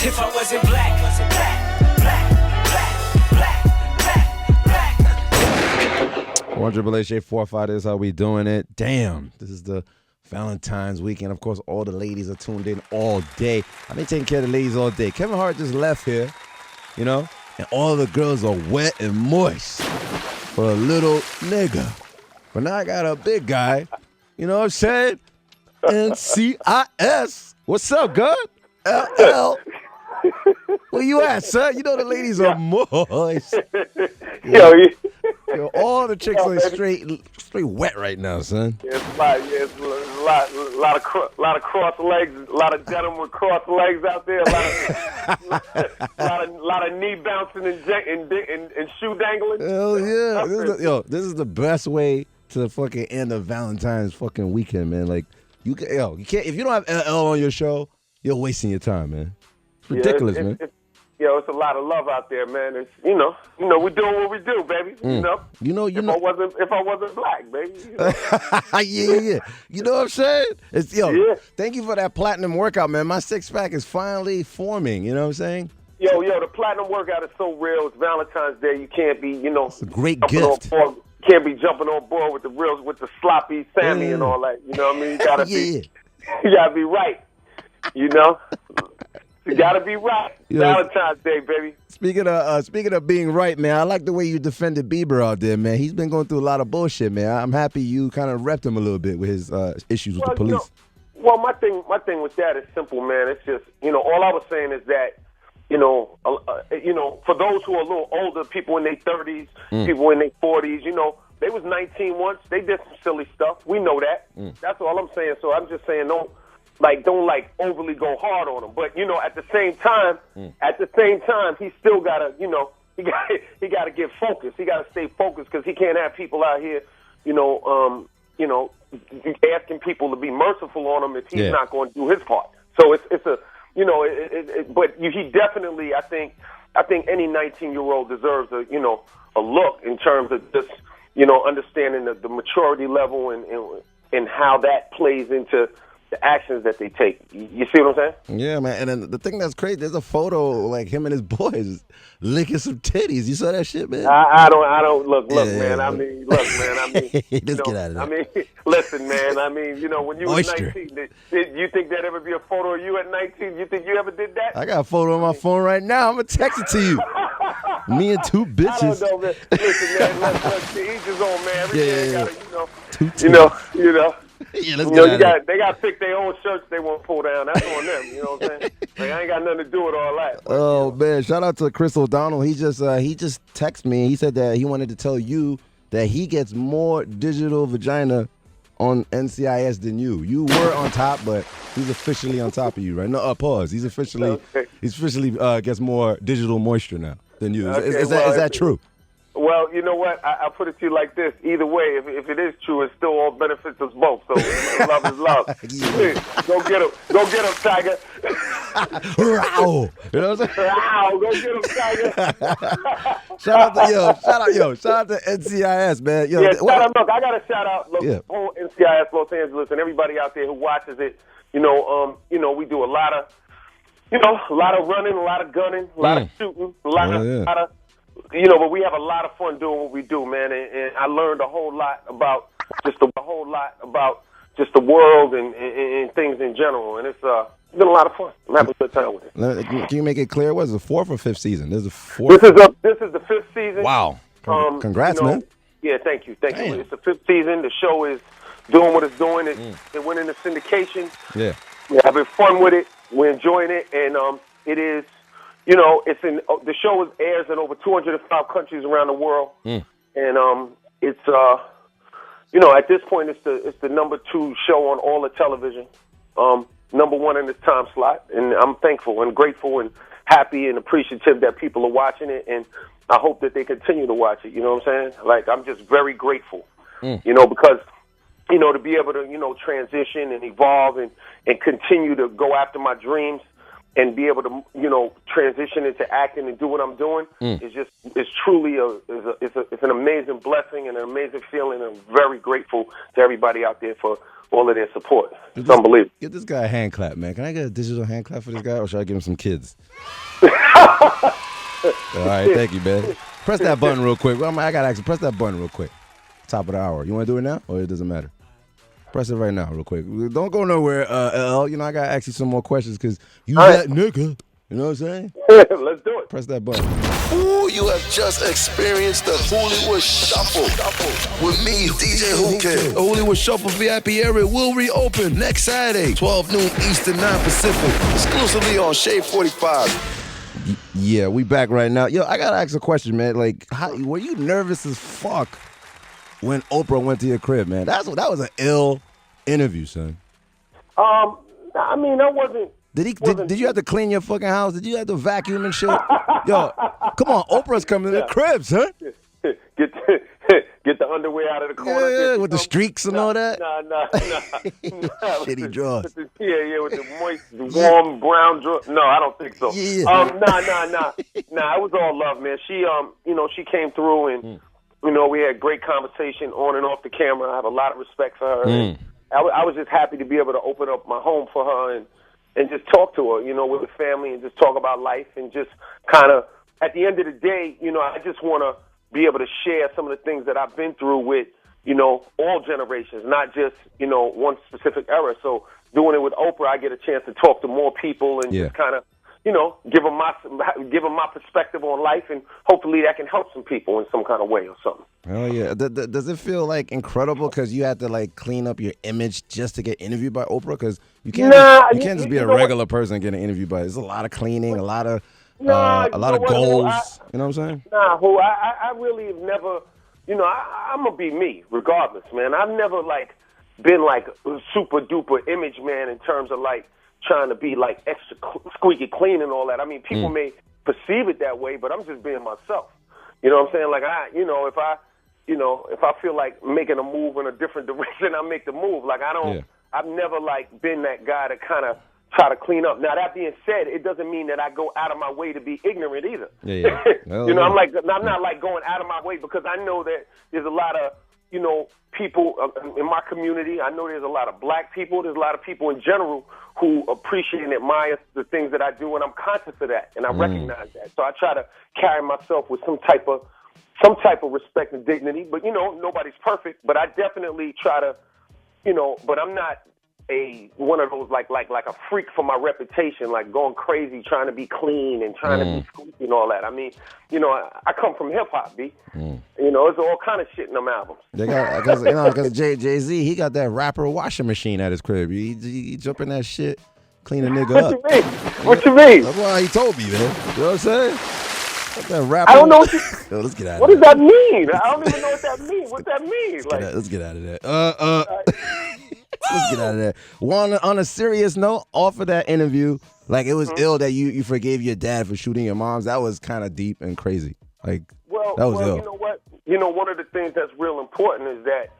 if I wasn't black. One Triple H 845 is how we doing it. Damn, this is the Valentine's weekend. Of course, all the ladies are tuned in all day. I've been taking care of the ladies all day. Kevin Hart just left here, you know, and all the girls are wet and moist for a little nigga. But now I got a big guy, you know what I'm saying? NCIS. What's up, good? LL. Where you at, son? You know the ladies are moist. Yo, all the chicks are straight wet right now, son. Yeah, it's a lot of cross legs, a lot of gentlemen with cross legs out there, a lot of knee bouncing and shoe dangling. Hell yeah! This is the best way to fucking end a Valentine's fucking weekend, man. Like you can't if you don't have LL on your show, you're wasting your time, man. It's ridiculous, man. It's a lot of love out there, man. It's we're doing what we do, baby. If I wasn't black, baby. Yeah. You know what I'm saying? Thank you for that platinum workout, man. My six pack is finally forming. You know what I'm saying? The platinum workout is so real. It's Valentine's Day. You can't be, it's a great gift. Can't be jumping on board with the sloppy Sammy and all that. You know what I mean? You gotta you gotta be right. You know. You gotta be right. Valentine's Day, baby. Speaking of being right, man, I like the way you defended Bieber out there, man. He's been going through a lot of bullshit, man. I'm happy you kind of repped him a little bit with his issues with the police. My thing with that is simple, man. It's just, all I was saying is that, for those who are a little older, people in their 30s, people in their 40s, they was 19 once. They did some silly stuff. We know that. That's all I'm saying. So I'm just saying, don't overly go hard on him. But at the same time, he still gotta, he gotta get focused. He gotta stay focused because he can't have people out here, asking people to be merciful on him if he's not going to do his part. So it's a, but he definitely, I think any 19-year-old deserves a look in terms of just, understanding the maturity level and how that plays into the actions that they take. You see what I'm saying? Yeah, man. And then the thing that's crazy, there's a photo like him and his boys licking some titties. You saw that shit, man? I don't look, man. I mean, Let's get out of there. I mean, listen, man. I mean, when you were 19, did you think there'd ever be a photo of you at 19? You think you ever did that? I got a photo on my phone right now. I'm gonna text it to you. Me and two bitches. I don't know, man. Listen, man. Let's to each his own, man. Every man gotta, Yeah, let's get they got to pick their own shirts they want to pull down. That's on them. You know what I'm saying? Like, I ain't got nothing to do with all that. But, oh, man. Shout out to Chris O'Donnell. He just texted me. He said that he wanted to tell you that he gets more digital vagina on NCIS than you. You were on top, but he's officially on top of you, right? No, pause. He's officially gets more digital moisture now than you. Is that true? Well, you know what? I'll put it to you like this. Either way, if it is true, it still all benefits us both. So love is love. Go get him. Go get him, Tiger. Wow. You know what I'm saying? Wow. Go get him, Tiger. Shout out to NCIS, man. Look, I got to shout out whole NCIS Los Angeles and everybody out there who watches it. We do a lot of running, a lot of gunning, a lot of shooting, a lot of but we have a lot of fun doing what we do, man. And I learned a whole lot about just the world and things in general. And it's been a lot of fun. I'm having a good time with it. Can you make it clear? What is the fourth or fifth season? This is the fourth. This is the fifth season. Wow. Congrats, man. Yeah, thank you. It's the fifth season. The show is doing what it's doing. It went into syndication. Yeah. We're having fun with it. We're enjoying it, and it is. It's the show airs in over 205 countries around the world, and it's at this point it's the number 2 show on all the television, number 1 in its time slot, and I'm thankful and grateful and happy and appreciative that people are watching it, and I hope that they continue to watch it. You know what I'm saying? Like, I'm just very grateful, because to be able to transition and evolve and continue to go after my dreams. And be able to, transition into acting and do what I'm doing is truly it's an amazing blessing and an amazing feeling. And I'm very grateful to everybody out there for all of their support. It's unbelievable. Get this guy a hand clap, man. Can I get a digital hand clap for this guy, or should I give him some kids? All right, thank you, man. Press that button real quick. Well, I got to actually press that button real quick. Top of the hour. You want to do it now, or it doesn't matter? Press it right now real quick. Don't go nowhere, LL. You know, I got to ask you some more questions because you that nigga. You know what I'm saying? Let's do it. Press that button. Ooh, you have just experienced the WHOOLYWOOD Shuffle with me, DJ WHOO KID. The WHOOLYWOOD Shuffle VIP area will reopen next Saturday, 12 noon Eastern, 9 Pacific. Exclusively on Shade 45. Yeah, we back right now. Yo, I got to ask a question, man. Like, were you nervous as fuck when Oprah went to your crib, man? That was an ill interview, son. I mean, I wasn't. Did you have to clean your fucking house? Did you have to vacuum and shit? Yo, come on, Oprah's coming to the cribs, huh? Get the underwear out of the corner. Yeah, with the streaks and all that. Nah. Shitty drawers. With the moist, warm brown drawers. No, I don't think so. Yeah. Nah. It was all love, man. She, she came through and, we had great conversation on and off the camera. I have a lot of respect for her. And I was just happy to be able to open up my home for her and just talk to her, with the family and just talk about life and just kind of, at the end of the day, I just want to be able to share some of the things that I've been through with, all generations, not just, one specific era. So doing it with Oprah, I get a chance to talk to more people and just kind of, give them my perspective on life, and hopefully that can help some people in some kind of way or something. Oh yeah. Does it feel like incredible because you had to like clean up your image just to get interviewed by Oprah? Because you can't just be a regular person getting interviewed by. There's a lot of cleaning, a lot of goals. You know what I'm saying? Nah, I really have never. I'm gonna be me regardless, man. I've never been a super duper image man in terms of trying to be extra squeaky clean and all that. I mean, people may perceive it that way, but I'm just being myself. You know what I'm saying? If I feel like making a move in a different direction, I make the move. I've never been that guy to kind of try to clean up. Now that being said, it doesn't mean that I go out of my way to be ignorant either. Yeah. I'm not going out of my way because I know that there's a lot of people in my community. I know there's a lot of black people. There's a lot of people in general who appreciate and admire the things that I do, and I'm conscious of that, and I recognize that. So I try to carry myself with some type of respect and dignity. But nobody's perfect. But I definitely try to, but I'm not one of those like a freak for my reputation, going crazy trying to be clean and trying to be squeaky and all that. I mean, I come from hip hop, B. It's all kind of shit in them albums. They got because Jay-Z, he got that rapper washing machine at his crib. He jump in that shit, clean a nigga up. What you mean? That's why he told me, man. You know what I'm saying? That rapper. I don't know. Yo, let's get out of What does that mean? I don't even know what that means. What that means? Let's get out of that. Let's get out of that. Well, on a serious note, off of that interview, it was ill that you forgave your dad for shooting your moms. That was kind of deep and crazy. That was ill. You know what? One of the things that's real important is that,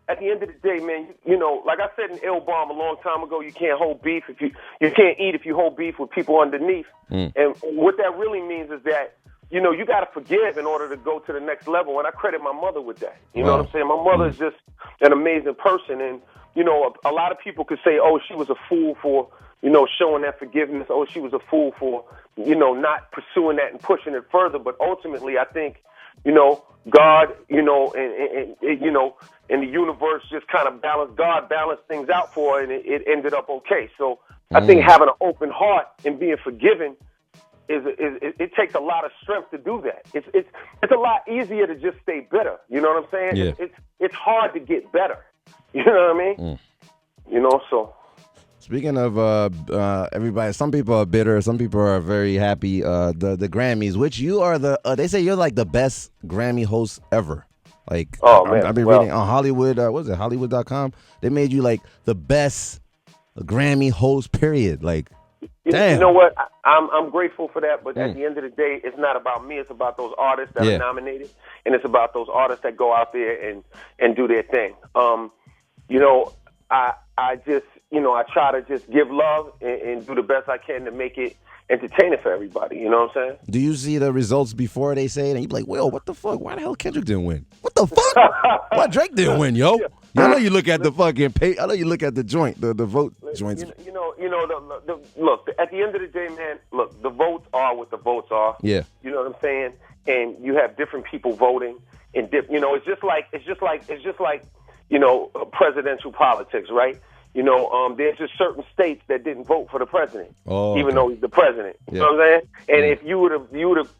at the end of the day, man, like I said in Ill Bomb a long time ago, you can't hold beef you can't eat if you hold beef with people underneath. And what that really means is that, you got to forgive in order to go to the next level. And I credit my mother with that. You know what I'm saying? My mother is just an amazing person. And, a lot of people could say, oh, she was a fool for, showing that forgiveness. Oh, she was a fool for, not pursuing that and pushing it further. But ultimately, I think, God, and the universe just kind of balanced things out for her, and it ended up okay. So I think having an open heart and being forgiven it takes a lot of strength to do that. It's a lot easier to just stay bitter. You know what I'm saying? Yeah. It's hard to get better. You know what I mean? So. Speaking of everybody, some people are bitter, some people are very happy. The Grammys, which you are they say you're the best Grammy host ever. I've been reading on Hollywood. What is it? Hollywood.com. They made you the best Grammy host. Period. Damn. You know what? I'm grateful for that, but at the end of the day, it's not about me. It's about those artists that are nominated, and it's about those artists that go out there and do their thing. I just, I try to just give love and do the best I can to make it, entertaining for everybody. You know what I'm saying? Do you see the results before they say it? And you be like, Will, what the fuck? Why the hell Kendrick didn't win? What the fuck? Why Drake didn't win, yo? I know you look at the fucking I know you look at the joint, the vote joints. Look, at the end of the day, man, look, the votes are what the votes are. Yeah. You know what I'm saying? And you have different people voting, and it's just like presidential politics, right? There's just certain states that didn't vote for the president, even though he's the president. You know what I'm saying? And if you would have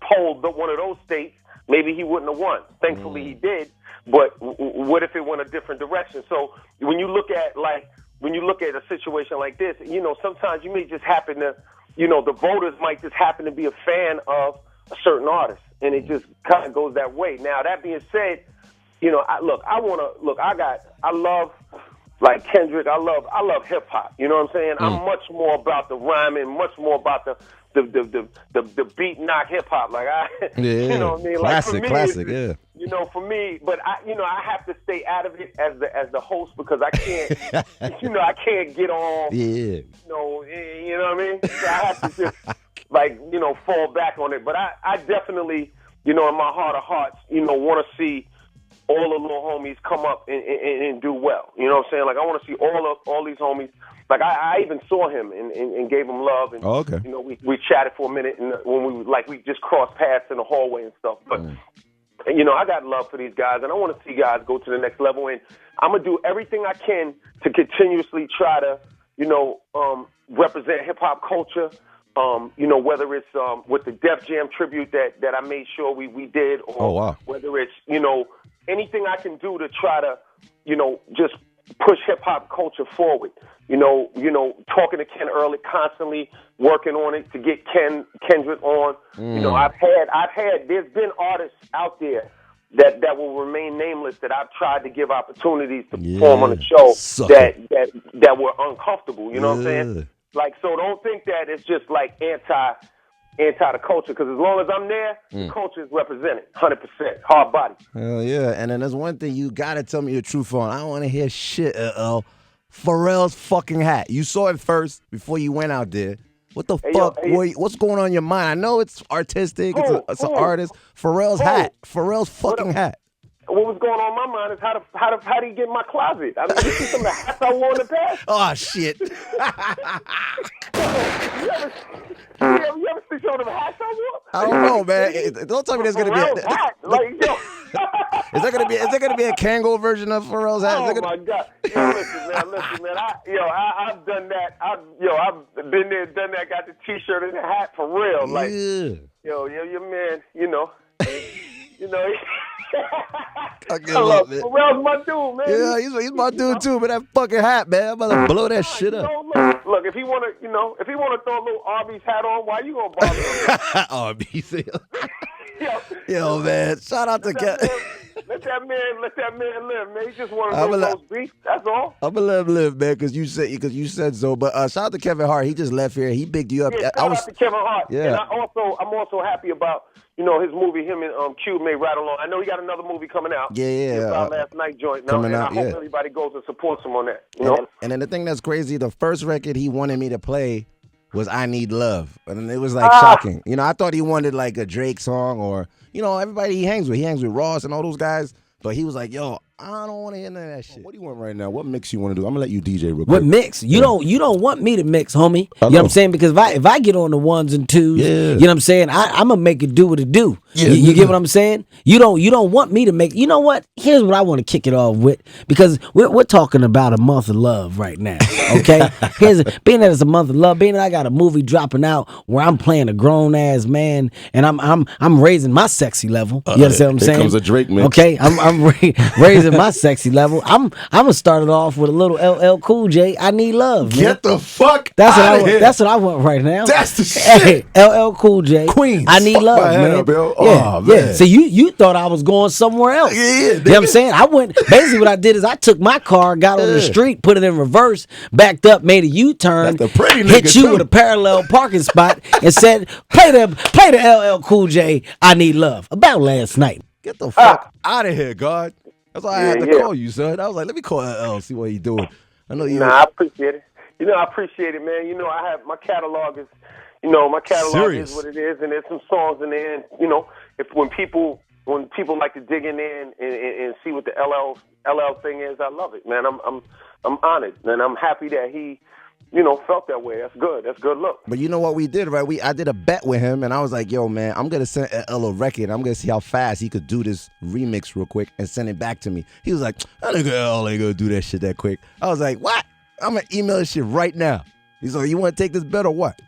polled one of those states, maybe he wouldn't have won. Thankfully, he did. But what if it went a different direction? So when you look at a situation like this, sometimes you may just happen to, the voters might just happen to be a fan of a certain artist, and it just kind of goes that way. Now, that being said, I love like Kendrick. I love hip hop. You know what I'm saying? I'm much more about the rhyming, much more about the beat knock hip hop. Like you know what I mean? Classic, yeah. For me, but I have to stay out of it as the host because I can't, I can't get on. Yeah. You know what I mean? So I have to just fall back on it. But I definitely, in my heart of hearts, want to see all the little homies come up and do well. You know what I'm saying? Like I want to see all these homies. Like I even saw him and gave him love. And, okay. We chatted for a minute, and when we just crossed paths in the hallway and stuff. But I got love for these guys, and I want to see guys go to the next level. And I'm gonna do everything I can to continuously try to, represent hip hop culture. Whether it's with the Def Jam tribute that I made sure we did, or whether it's anything I can do to try to, just push hip hop culture forward. Talking to Ken Early, constantly working on it to get Kendrick on. There's been artists out there that will remain nameless that I've tried to give opportunities to perform on the show that were uncomfortable. You know what I'm saying? Like, so don't think that it's just like anti the culture, because as long as I'm there, the culture is represented 100%. Hard body. Hell yeah. And then there's one thing you gotta tell me the truth on. I don't want to hear shit. Pharrell's fucking hat. You saw it first before you went out there. What the fuck? What's going on in your mind? I know it's artistic. It's an artist. Pharrell's hat. Pharrell's fucking hat. What was going on in my mind is how do you get in my closet? I mean, you see some of the hats I wore in the past. Oh shit! you ever see some of the hats I wore? I don't know, man. Don't tell me there's gonna be a hat. Like, yo. Is there gonna be a Kangol version of Pharrell's hat? Oh my God! Listen, man. I've done that. I've been there, done that. Got the T-shirt and the hat for real. Like, your man. I give up, man. Pharrell's my dude, man. Yeah, he's my dude too. But that fucking hat, man, I'm about to blow that shit up. Look, if he wanna throw a little Arby's hat on, why you gonna bother him? Arby's. Yo, man, shout out to Kevin. Let that man live, man. He just want to those beats. That's all. I'm gonna let him live, man, because you said so. But shout out to Kevin Hart. He just left here. He bigged you up. Yeah, shout out to Kevin Hart. Yeah. And I'm also happy about his movie. Him and Q made right along. I know he got another movie coming out. Yeah. Last night joint. Coming out. I hope everybody goes and supports him on that. And then the thing that's crazy, the first record he wanted me to play was "I Need Love," and it was like shocking. I thought he wanted like a Drake song or everybody he hangs with Ross and all those guys. But he was like, "Yo, I don't want to hear none of that shit." What do you want right now? What mix you want to do? I'm gonna let you DJ real quick. What mix? You don't want me to mix, homie. You know what I'm saying? Because if I get on the ones and twos, you know what I'm saying? I'm gonna make it do what it do. Yeah, you get what I'm saying? You don't want me to make. You know what? Here's what I want to kick it off with, because we're talking about a month of love right now. Okay, being that it's a month of love, being that I got a movie dropping out where I'm playing a grown ass man and I'm raising my sexy level. You understand what I'm saying? Here comes a Drake mix. Okay, I'm raising my sexy level. I'm gonna start it off with a little LL Cool J. I Need Love. Man. Get the fuck out of here. That's what I want right now. That's the shit. Hey, LL Cool J. Queens. I Need Love, man. Oh, man. Yeah. So you thought I was going somewhere else. Yeah. You know what I'm saying? I went, basically what I did is I took my car, got on the street, put it in reverse, backed up, made a U-turn, hit you with a parallel parking spot, and said, play the LL Cool J, I Need Love. About last night. Get the fuck out of here, God. That's why I had to call you, son. I was like, let me call LL, see what he doing. I know you. I appreciate it. I appreciate it, man. I have my catalog is, You know, my catalog Serious? is what it is, and there's some songs in there. And you know, when people like to dig in there and see what the LL thing is, I love it, man. I'm honored, and I'm happy that he, you know, felt that way. That's good. That's good look. But you know what we did, right? I did a bet with him, and I was like, yo, man, I'm going to send LL a record. I'm going to see how fast he could do this remix real quick and send it back to me. He was like, that nigga LL ain't going to do that shit that quick. I was like, what? I'm going to email this shit right now. He's like, you want to take this bet or what?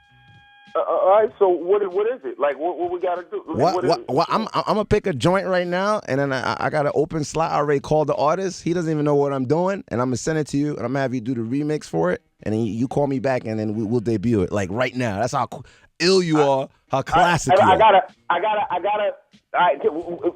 All right, so what is it? Like, what we got to do? What I'm going to pick a joint right now, and then I got an open slot. I already called the artist. He doesn't even know what I'm doing, and I'm going to send it to you, and I'm going to have you do the remix for it, and then you call me back, and then we'll debut it, like, right now. That's how ill you are, how classic you are. I gotta.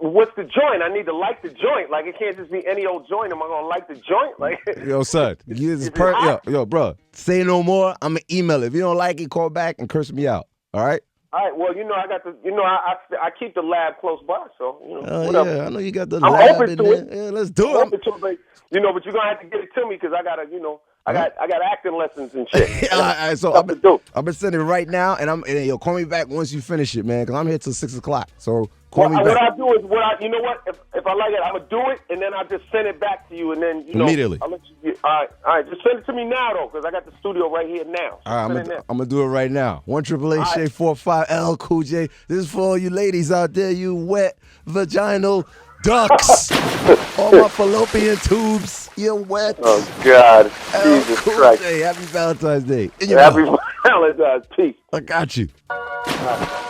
What's the joint? I need to like the joint. Like, it can't just be any old joint. Am I going to like the joint? Like, yo, son, yo, bro, say no more. I'm going to email it. If you don't like it, call back and curse me out. All right? All right, well, you know, I keep the lab close by, so, you know, whatever. Yeah, I know you got the I'm lab open in to there. it. Yeah, let's do I'm it. open to it, but, you know, but you're going to have to get it to me because I got to, you know, I got acting lessons and shit. All right, so I'm gonna send it right now, and you'll call me back once you finish it, man, because I'm here till 6 o'clock. So call me back. What I do is, you know what? If I like it, I'm gonna do it, and then I'll just send it back to you, and then immediately. I'll let you. All right, just send it to me now though, because I got the studio right here now. So all right, I'm gonna do it right now. 1-888-SHAY-45 L Cool J. This is for all you ladies out there, you wet vaginal ducks. All my fallopian tubes, you're wet. Oh God, Jesus cool Christ! J. Happy Valentine's Day. Happy Valentine's. Peace. I got you. All right.